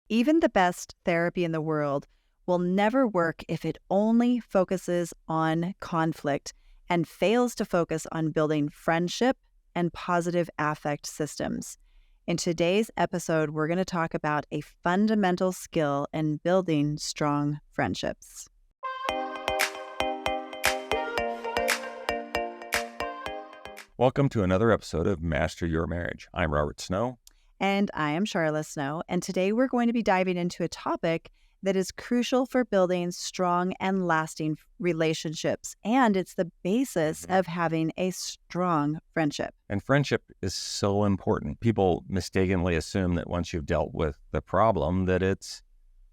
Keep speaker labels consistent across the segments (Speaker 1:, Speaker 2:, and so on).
Speaker 1: Even the best therapy in the world will never work if it only focuses on conflict and fails to focus on building friendship and positive affect systems. In today's episode, we're going to talk about a fundamental skill in building strong friendships.
Speaker 2: Welcome to another episode of Master Your Marriage. I'm Robert Snow.
Speaker 1: And I am Sharla Snow. And today we're going to be diving into a topic that is crucial for building strong and lasting relationships. And it's the basis of having a strong friendship.
Speaker 2: And friendship is so important. People mistakenly assume that once you've dealt with the problem, that it's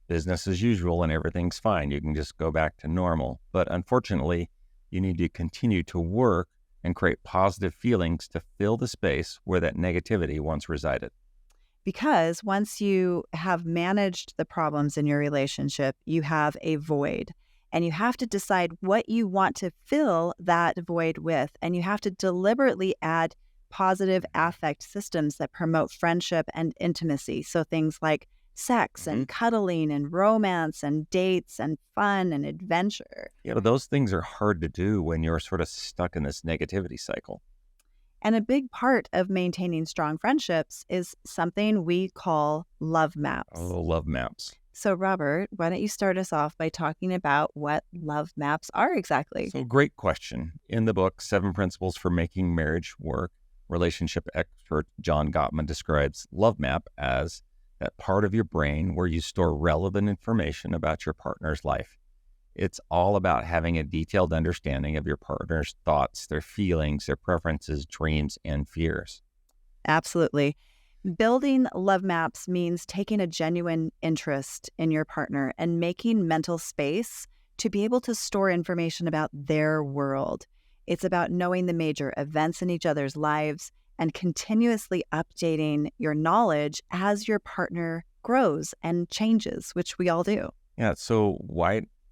Speaker 2: business as usual and everything's fine. You can just go back to normal. But unfortunately, you need to continue to work and create positive feelings to fill the space where that negativity once resided.
Speaker 1: Because once you have managed the problems in your relationship, you have a void. And you have to decide what you want to fill that void with. And you have to deliberately add positive affect systems that promote friendship and intimacy. So things like sex and cuddling and romance and dates and fun and adventure.
Speaker 2: Yeah, but those things are hard to do when you're sort of stuck in this negativity cycle.
Speaker 1: And a big part of maintaining strong friendships is something we call love maps.
Speaker 2: Oh, love maps.
Speaker 1: So, Robert, why don't you start us off by talking about what love maps are exactly?
Speaker 2: So, great question. In the book, 7 Principles for Making Marriage Work, relationship expert John Gottman describes love map as that part of your brain where you store relevant information about your partner's life. It's all about having a detailed understanding of your partner's thoughts, their feelings, their preferences, dreams, and fears.
Speaker 1: Absolutely. Building love maps means taking a genuine interest in your partner and making mental space to be able to store information about their world. It's about knowing the major events in each other's lives and continuously updating your knowledge as your partner grows and changes, which we all do.
Speaker 2: Yeah, so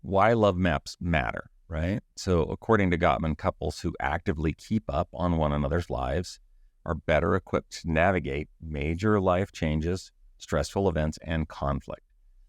Speaker 2: why love maps matter, right? So according to Gottman, couples who actively keep up on one another's lives are better equipped to navigate major life changes, stressful events, and conflict.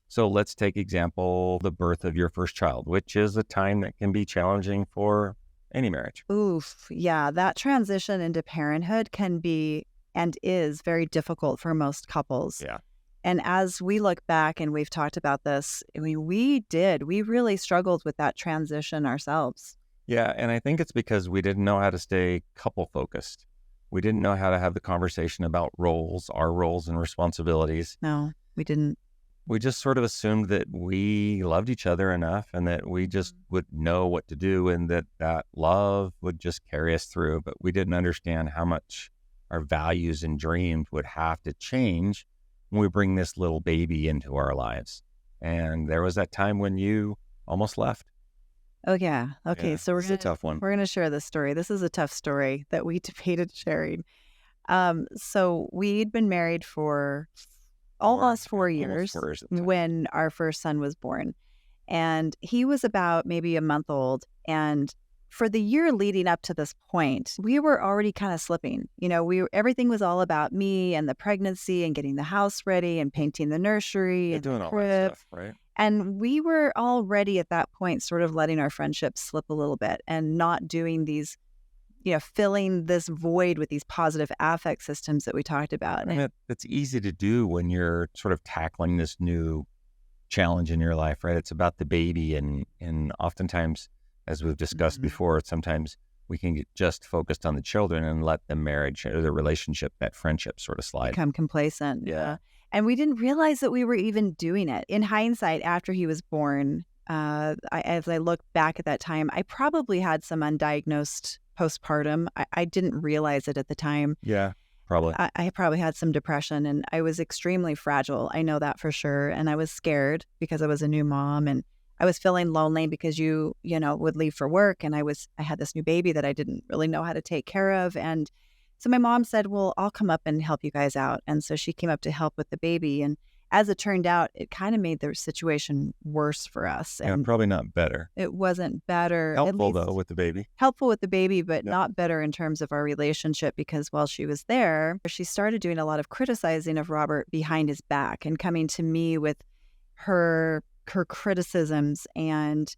Speaker 2: So let's take example, the birth of your first child, which is a time that can be challenging for any marriage.
Speaker 1: Oof, yeah, that transition into parenthood can be and is very difficult for most couples.
Speaker 2: Yeah.
Speaker 1: And as we look back and we've talked about this, we really struggled with that transition ourselves.
Speaker 2: Yeah, and I think it's because we didn't know how to stay couple focused. We didn't know how to have the conversation about our roles and responsibilities.
Speaker 1: No, we didn't.
Speaker 2: We just sort of assumed that we loved each other enough and that we just would know what to do and that love would just carry us through. But we didn't understand how much our values and dreams would have to change when we bring this little baby into our lives. And there was that time when you almost left.
Speaker 1: Oh, yeah. Okay,
Speaker 2: Yeah,
Speaker 1: so
Speaker 2: it's a tough one.
Speaker 1: we're going to share this story. This is a tough story that we debated sharing. So we'd been married for almost 4 years when our first son was born. And he was about maybe a month old. And for the year leading up to this point, we were already kind of slipping. Everything was all about me and the pregnancy and getting the house ready and painting the nursery and
Speaker 2: doing
Speaker 1: the
Speaker 2: all
Speaker 1: crib.
Speaker 2: that stuff, right?
Speaker 1: And we were already at that point sort of letting our friendship slip a little bit and not doing these, filling this void with these positive affect systems that we talked about.
Speaker 2: And it's easy to do when you're sort of tackling this new challenge in your life, right? It's about the baby. And oftentimes, as we've discussed before, sometimes we can get just focused on the children and let the marriage or the relationship, that friendship sort of slide.
Speaker 1: Become complacent.
Speaker 2: Yeah.
Speaker 1: And we didn't realize that we were even doing it. In hindsight, after he was born, as I look back at that time, I probably had some undiagnosed postpartum. I didn't realize it at the time.
Speaker 2: Yeah, probably.
Speaker 1: I probably had some depression and I was extremely fragile. I know that for sure. And I was scared because I was a new mom and I was feeling lonely because you would leave for work and I had this new baby that I didn't really know how to take care of. And so my mom said, well, I'll come up and help you guys out. And so she came up to help with the baby. And as it turned out, it kind of made the situation worse for us.
Speaker 2: Yeah,
Speaker 1: And
Speaker 2: probably not better.
Speaker 1: it wasn't better. At
Speaker 2: Helpful,
Speaker 1: least
Speaker 2: though, with the baby.
Speaker 1: helpful with the baby, but
Speaker 2: Yep.
Speaker 1: not better in terms of our relationship, because while she was there, she started doing a lot of criticizing of Robert behind his back and coming to me with her criticisms and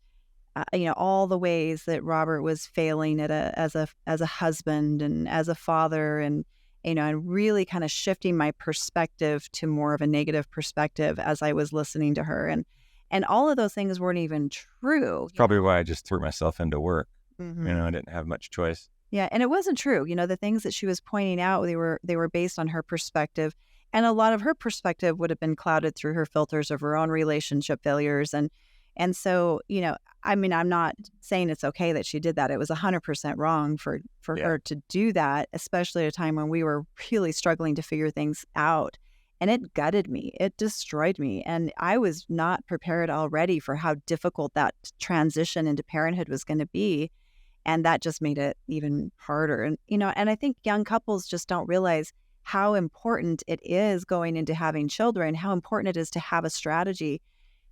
Speaker 1: all the ways that Robert was failing as a husband and as a father, and and really kind of shifting my perspective to more of a negative perspective as I was listening to her, and all of those things weren't even true.
Speaker 2: Probably why I just threw myself into work.
Speaker 1: Mhm.
Speaker 2: I didn't have much choice.
Speaker 1: Yeah, and it wasn't true. The things that she was pointing out, they were based on her perspective, and a lot of her perspective would have been clouded through her filters of her own relationship failures, and so, I mean, I'm not saying it's okay that she did that. It was 100% wrong for
Speaker 2: Yeah.
Speaker 1: her to do that, especially at a time when we were really struggling to figure things out. And it gutted me. It destroyed me. And I was not prepared already for how difficult that transition into parenthood was going to be. And that just made it even harder. And I think young couples just don't realize how important it is going into having children, how important it is to have a strategy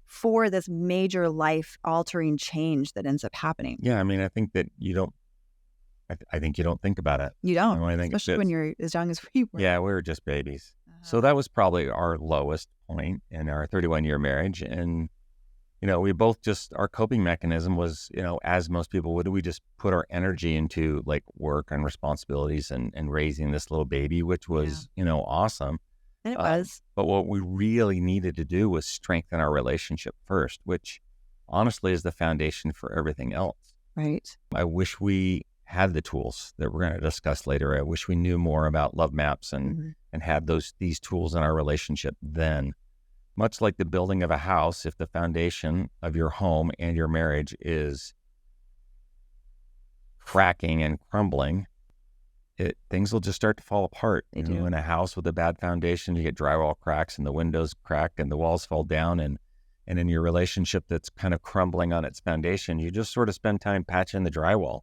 Speaker 1: for this major life altering change that ends up happening.
Speaker 2: Yeah, I mean, I think that you don't. I think you don't think about it.
Speaker 1: You don't,
Speaker 2: I think
Speaker 1: especially when you're as young as we were.
Speaker 2: Yeah, we were just babies. So
Speaker 1: Uh-huh.
Speaker 2: that was probably our lowest point in our 31-year marriage. And, we both just, our coping mechanism was, as most people would, we just put our energy into like work and responsibilities and raising this little baby, which was, awesome.
Speaker 1: And it was.
Speaker 2: But what we really needed to do was strengthen our relationship first, which honestly is the foundation for everything else.
Speaker 1: Right.
Speaker 2: I wish we had the tools that we're going to discuss later. I wish we knew more about love maps and had these tools in our relationship then. Much like the building of a house, if the foundation of your home and your marriage is cracking and crumbling, things will just start to fall apart.
Speaker 1: They do.
Speaker 2: In a house with a bad foundation, you get drywall cracks and the windows crack and the walls fall down. And in your relationship that's kind of crumbling on its foundation, you just sort of spend time patching the drywall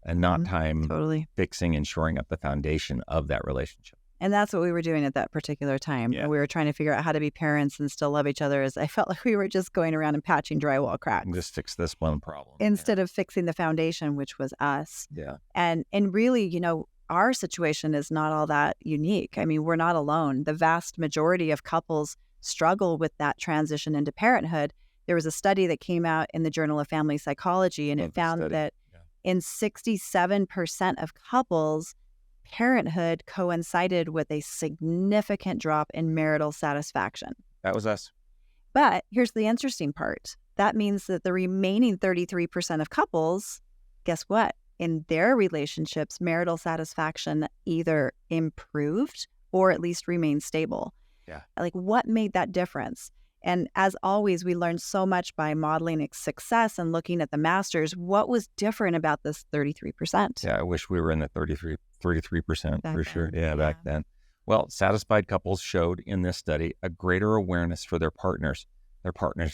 Speaker 2: and not time
Speaker 1: Totally
Speaker 2: fixing and shoring up the foundation of that relationship.
Speaker 1: And that's what we were doing at that particular time.
Speaker 2: Yeah.
Speaker 1: We were trying to figure out how to be parents and still love each other, as I felt like we were just going around and patching drywall cracks
Speaker 2: And just fix this one problem.
Speaker 1: instead of fixing the foundation, which was us.
Speaker 2: Yeah.
Speaker 1: And really, our situation is not all that unique. I mean, we're not alone. The vast majority of couples struggle with that transition into parenthood. There was a study that came out in the Journal of Family Psychology, and
Speaker 2: Love
Speaker 1: it
Speaker 2: the
Speaker 1: found
Speaker 2: study.
Speaker 1: that
Speaker 2: Yeah.
Speaker 1: in 67% of couples, parenthood coincided with a significant drop in marital satisfaction.
Speaker 2: That was us.
Speaker 1: But here's the interesting part. That means that the remaining 33% of couples, guess what? In their relationships, marital satisfaction either improved or at least remained stable.
Speaker 2: Yeah.
Speaker 1: Like, what made that difference? And as always, we learned so much by modeling success and looking at the masters. What was different about this 33%?
Speaker 2: Yeah, I wish we were in the 33%
Speaker 1: Back
Speaker 2: for sure.
Speaker 1: then,
Speaker 2: Yeah, back
Speaker 1: yeah.
Speaker 2: then. Well, satisfied couples showed in this study a greater awareness for their partners'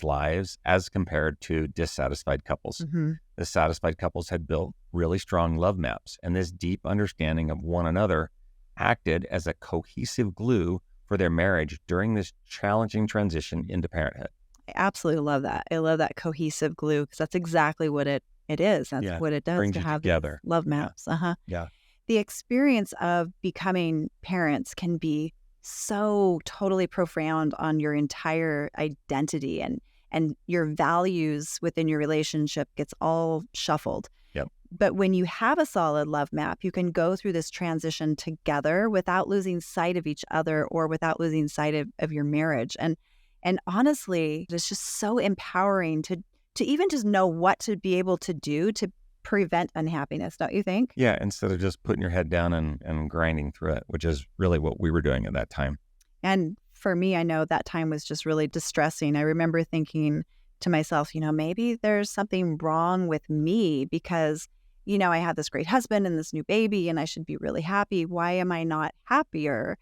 Speaker 2: lives as compared to dissatisfied couples.
Speaker 1: Mm-hmm.
Speaker 2: The satisfied couples had built really strong love maps, and this deep understanding of one another acted as a cohesive glue for their marriage during this challenging transition into parenthood.
Speaker 1: I absolutely love that. I love that cohesive glue, because that's exactly what it is. That's
Speaker 2: Yeah,
Speaker 1: what it does
Speaker 2: brings
Speaker 1: to
Speaker 2: you
Speaker 1: have these
Speaker 2: together.
Speaker 1: love maps.
Speaker 2: Yeah.
Speaker 1: The experience of becoming parents can be so totally profound on your entire identity, and your values within your relationship gets all shuffled.
Speaker 2: Yep.
Speaker 1: But when you have a solid love map, you can go through this transition together without losing sight of each other or without losing sight of your marriage. And honestly, it's just so empowering to even just know what to be able to do to prevent unhappiness, don't you think?
Speaker 2: Yeah, instead of just putting your head down and grinding through it, which is really what we were doing at that time.
Speaker 1: And for me, I know that time was just really distressing. I remember thinking to myself, maybe there's something wrong with me, because, I have this great husband and this new baby and I should be really happy. Why am I not happier?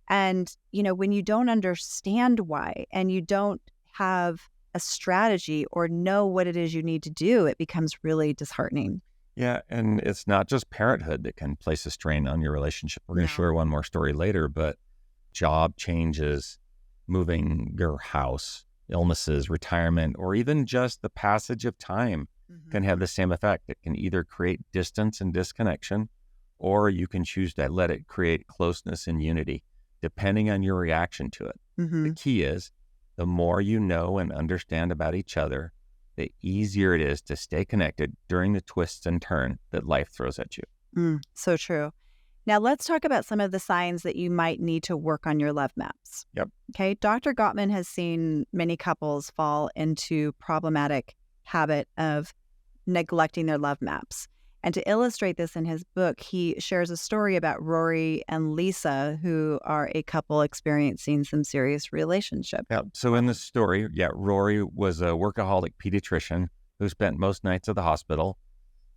Speaker 1: And, when you don't understand why and you don't have a strategy or know what it is you need to do, it becomes really disheartening.
Speaker 2: Yeah, and it's not just parenthood that can place a strain on your relationship. We're going to
Speaker 1: No.
Speaker 2: share one more story later, but job changes, moving your house, illnesses, retirement, or even just the passage of time can have the same effect. It can either create distance and disconnection, or you can choose to let it create closeness and unity, depending on your reaction to it. The key is, the more you know and understand about each other, the easier it is to stay connected during the twists and turns that life throws at you.
Speaker 1: So true. Now let's talk about some of the signs that you might need to work on your love maps.
Speaker 2: Yep.
Speaker 1: Okay. Dr. Gottman has seen many couples fall into problematic habit of neglecting their love maps. And to illustrate this in his book, he shares a story about Rory and Lisa, who are a couple experiencing some serious relationship.
Speaker 2: Yeah. So in this story, Rory was a workaholic pediatrician who spent most nights at the hospital.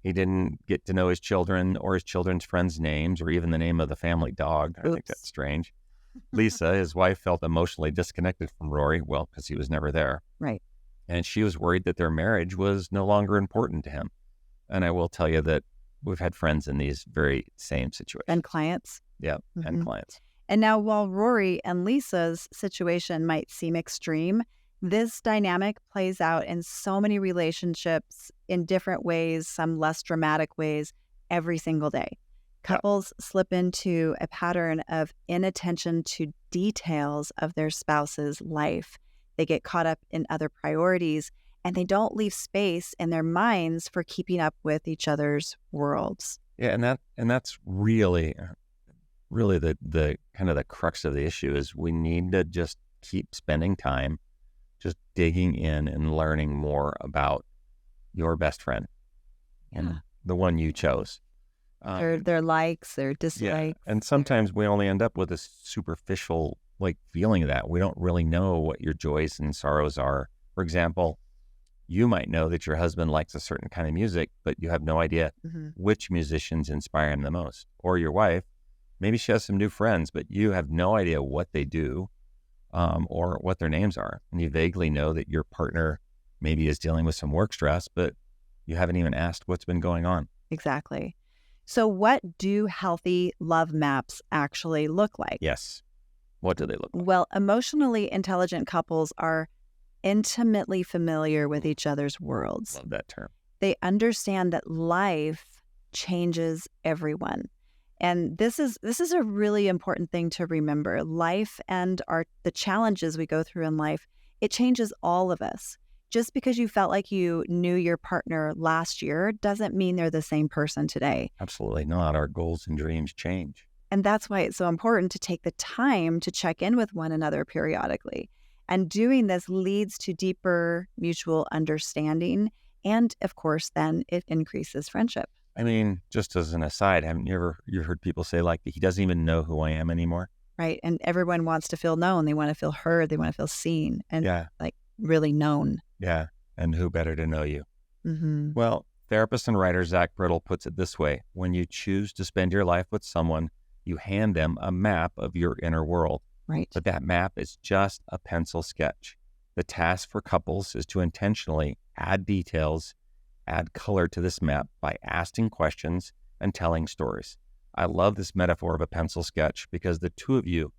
Speaker 2: He didn't get to know his children or his children's friends' names or even the name of the family dog. I think that's strange. Lisa, his wife, felt emotionally disconnected from Rory, well, because he was never there.
Speaker 1: Right.
Speaker 2: And she was worried that their marriage was no longer important to him. And I will tell you that we've had friends in these very same situations.
Speaker 1: And clients.
Speaker 2: Yeah, and clients.
Speaker 1: And now, while Rory and Lisa's situation might seem extreme, this dynamic plays out in so many relationships in different ways, some less dramatic ways, every single day. Couples slip into a pattern of inattention to details of their spouse's life. They get caught up in other priorities, and they don't leave space in their minds for keeping up with each other's worlds.
Speaker 2: Yeah, and that's really the kind of the crux of the issue is we need to just keep spending time just digging in and learning more about your best friend and the one you chose.
Speaker 1: Their likes, their dislikes.
Speaker 2: Yeah. And sometimes we only end up with a superficial feeling of that. We don't really know what your joys and sorrows are. For example, you might know that your husband likes a certain kind of music, but you have no idea which musicians inspire him the most. Or your wife, maybe she has some new friends, but you have no idea what they do or what their names are. And you vaguely know that your partner maybe is dealing with some work stress, but you haven't even asked what's been going on.
Speaker 1: Exactly. So what do healthy love maps actually look like?
Speaker 2: Yes. What do they look like?
Speaker 1: Well, emotionally intelligent couples are intimately familiar with each other's worlds.
Speaker 2: Love that term.
Speaker 1: They understand that life changes everyone. And this is a really important thing to remember. Life and the challenges we go through in life, it changes all of us. Just because you felt like you knew your partner last year doesn't mean they're the same person today.
Speaker 2: Absolutely not. Our goals and dreams change.
Speaker 1: And that's why it's so important to take the time to check in with one another periodically. And doing this leads to deeper mutual understanding. And of course, then it increases friendship.
Speaker 2: I mean, just as an aside, haven't you heard people say he doesn't even know who I am anymore?
Speaker 1: Right. And everyone wants to feel known. They want to feel heard. They want to feel seen and really known.
Speaker 2: Yeah. And who better to know you?
Speaker 1: Mm-hmm.
Speaker 2: Well, therapist and writer Zach Brittle puts it this way. When you choose to spend your life with someone, you hand them a map of your inner world.
Speaker 1: Right.
Speaker 2: But that map is just a pencil sketch. The task for couples is to intentionally add details, add color to this map by asking questions and telling stories. I love this metaphor of a pencil sketch because the two of you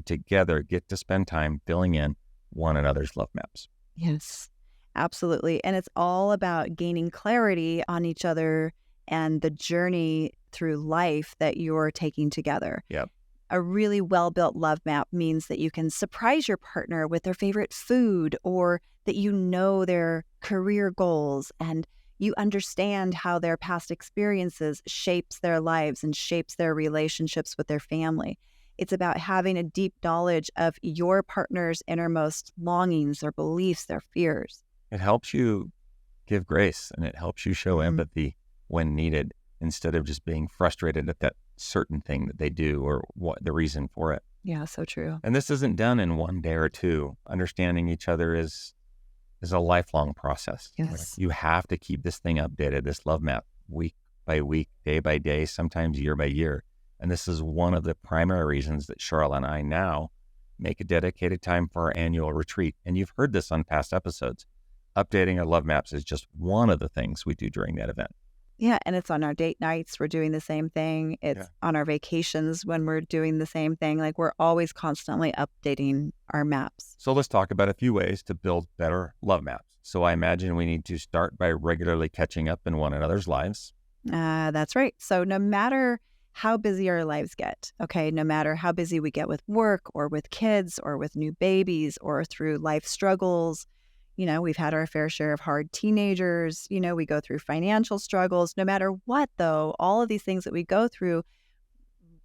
Speaker 2: together get to spend time filling in one another's love maps.
Speaker 1: Yes, absolutely. And it's all about gaining clarity on each other and the journey through life that you're taking together.
Speaker 2: Yep.
Speaker 1: A really well-built love map means that you can surprise your partner with their favorite food, or that you know their career goals and you understand how their past experiences shapes their lives and shapes their relationships with their family. It's about having a deep knowledge of your partner's innermost longings, their beliefs, their fears.
Speaker 2: It helps you give grace and it helps you show empathy when needed, instead of just being frustrated at that certain thing that they do or what the reason for it.
Speaker 1: Yeah, so true.
Speaker 2: And this isn't done in one day or two. Understanding each other is a lifelong process.
Speaker 1: Yes.
Speaker 2: You have to keep this thing updated, this love map, week by week, day by day, sometimes year by year. And this is one of the primary reasons that Sharla and I now make a dedicated time for our annual retreat. And you've heard this on past episodes. Updating our love maps is just one of the things we do during that event.
Speaker 1: Yeah, and it's on our date nights, we're doing the same thing.
Speaker 2: Yeah.
Speaker 1: It's on our vacations when we're doing the same thing. Like, we're always constantly updating our maps.
Speaker 2: So let's talk about a few ways to build better love maps. So I imagine we need to start by regularly catching up in one another's lives.
Speaker 1: That's right. So no matter how busy our lives get, okay, no matter how busy we get with work or with kids or with new babies or through life struggles, we've had our fair share of hard teenagers, we go through financial struggles. No matter what, though, all of these things that we go through,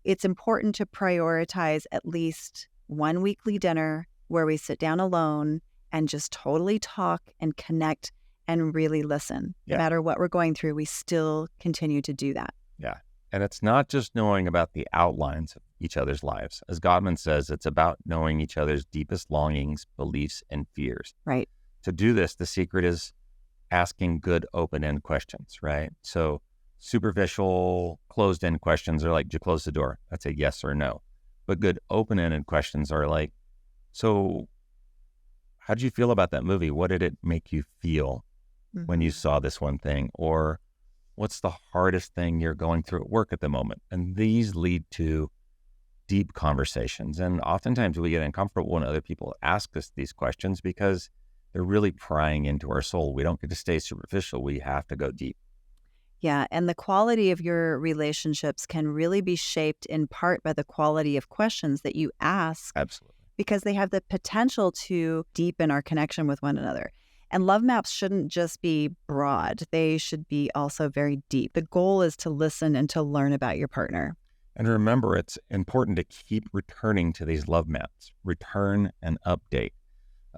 Speaker 1: it's important to prioritize at least one weekly dinner where we sit down alone and just totally talk and connect and really listen.
Speaker 2: Yeah.
Speaker 1: No matter what we're going through, we still continue to do that.
Speaker 2: Yeah. And it's not just knowing about the outlines of each other's lives. As Gottman says, it's about knowing each other's deepest longings, beliefs, and fears.
Speaker 1: Right.
Speaker 2: To do this, the secret is asking good open-end questions, right? So superficial closed-end questions are like, did you close the door? That's a yes or no. But good open-ended questions are like, so how did you feel about that movie? What did it make you feel when you saw this one thing? Or what's the hardest thing you're going through at work at the moment? And these lead to deep conversations. And oftentimes we get uncomfortable when other people ask us these questions because they're really prying into our soul. We don't get to stay superficial. We have to go deep.
Speaker 1: Yeah. And the quality of your relationships can really be shaped in part by the quality of questions that you ask.
Speaker 2: Absolutely.
Speaker 1: Because they have the potential to deepen our connection with one another. And love maps shouldn't just be broad. They should be also very deep. The goal is to listen and to learn about your partner.
Speaker 2: And remember, it's important to keep returning to these love maps. Return and update.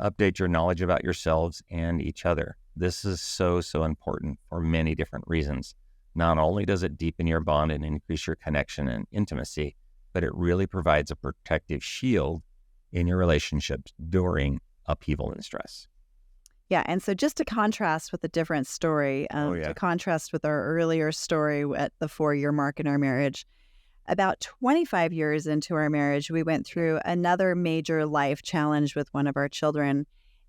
Speaker 2: Update your knowledge about yourselves and each other. This is so important for many different reasons. Not only does it deepen your bond and increase your connection and intimacy, but it really provides a protective shield in your relationships during upheaval and stress.
Speaker 1: Yeah. And so just to contrast with a different story, to contrast with our earlier story at the 4-year mark in our marriage, about 25 years into our marriage, we went through another major life challenge with one of our children.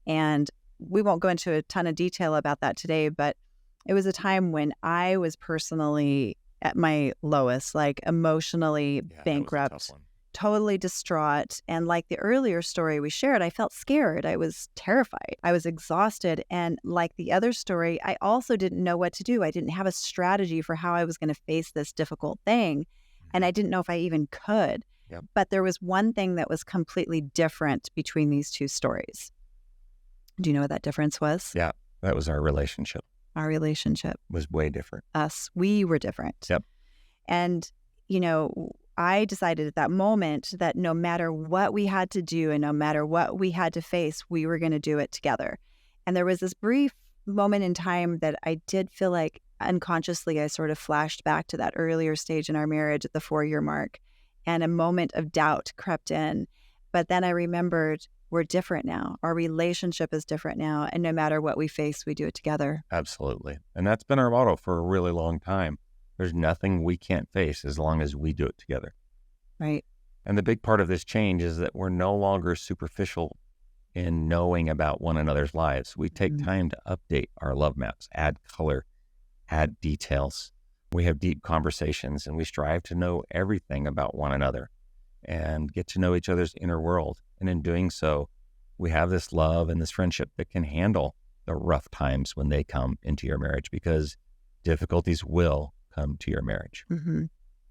Speaker 1: And we won't go into a ton of detail about that today, but it was a time when I was personally at my lowest, like emotionally bankrupt, totally distraught. And like the earlier story we shared, I felt scared. I was terrified. I was exhausted. And like the other story, I also didn't know what to do. I didn't have a strategy for how I was going to face this difficult thing. And I didn't know if I even could.
Speaker 2: Yep.
Speaker 1: But there was one thing that was completely different between these two stories. Do you know what that difference was?
Speaker 2: Yeah, that was our relationship.
Speaker 1: Our relationship
Speaker 2: was way different.
Speaker 1: We were different.
Speaker 2: Yep.
Speaker 1: And, I decided at that moment that no matter what we had to do and no matter what we had to face, we were going to do it together. And there was this brief moment in time that I did feel like unconsciously I sort of flashed back to that earlier stage in our marriage at the 4-year mark, and a moment of doubt crept in. But then I remembered we're different now. Our relationship is different now. And no matter what we face, we do it together.
Speaker 2: Absolutely. And that's been our motto for a really long time. There's nothing we can't face as long as we do it together.
Speaker 1: Right.
Speaker 2: And the big part of this change is that we're no longer superficial in knowing about one another's lives. We take time to update our love maps, add color, add details. We have deep conversations and we strive to know everything about one another and get to know each other's inner world. And in doing so, we have this love and this friendship that can handle the rough times when they come into your marriage, because difficulties will come to your marriage.
Speaker 1: Mm-hmm.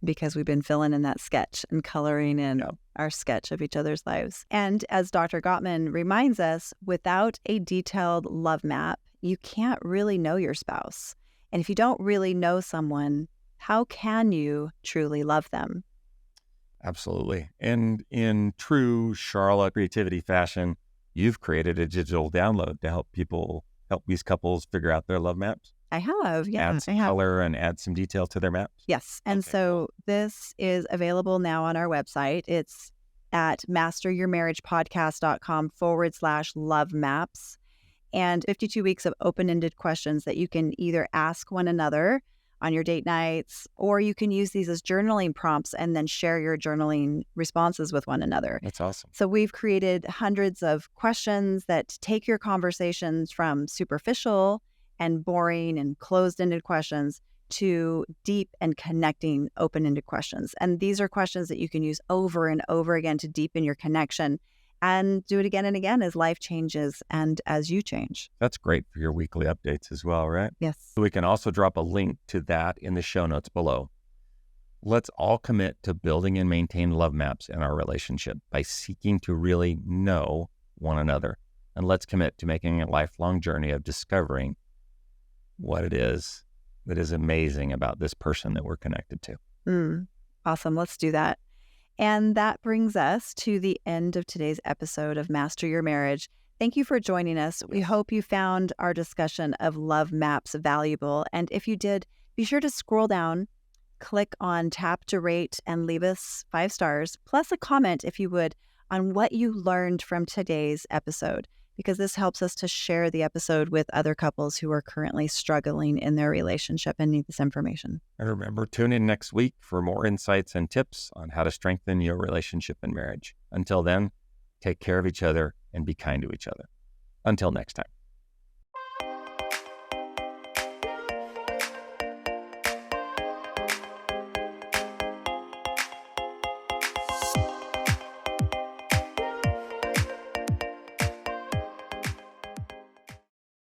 Speaker 1: Because we've been filling in that sketch and coloring in our sketch of each other's lives. And as Dr. Gottman reminds us, without a detailed love map, you can't really know your spouse. And if you don't really know someone, how can you truly love them?
Speaker 2: Absolutely. And in true Sharla creativity fashion, you've created a digital download to help these couples figure out their love maps.
Speaker 1: I have, yeah.
Speaker 2: Add some color and add some detail to their maps.
Speaker 1: Yes. And so this is available now on our website. It's at masteryourmarriagepodcast.com/love maps, and 52 weeks of open-ended questions that you can either ask one another on your date nights, or you can use these as journaling prompts and then share your journaling responses with one another.
Speaker 2: That's awesome.
Speaker 1: So we've created hundreds of questions that take your conversations from superficial and boring and closed-ended questions to deep and connecting open-ended questions. And these are questions that you can use over and over again to deepen your connection, and do it again and again as life changes and as you change.
Speaker 2: That's great for your weekly updates as well, right?
Speaker 1: Yes.
Speaker 2: We can also drop a link to that in the show notes below. Let's all commit to building and maintain love maps in our relationship by seeking to really know one another. And let's commit to making a lifelong journey of discovering what it is that is amazing about this person that we're connected to.
Speaker 1: Awesome. Let's do that. And that brings us to the end of today's episode of Master Your Marriage. Thank you for joining us. We hope you found our discussion of love maps valuable. And if you did, be sure to scroll down, click on tap to rate, and leave us 5 stars, plus a comment if you would, on what you learned from today's episode, because this helps us to share the episode with other couples who are currently struggling in their relationship and need this information.
Speaker 2: And remember, tune in next week for more insights and tips on how to strengthen your relationship and marriage. Until then, take care of each other and be kind to each other. Until next time.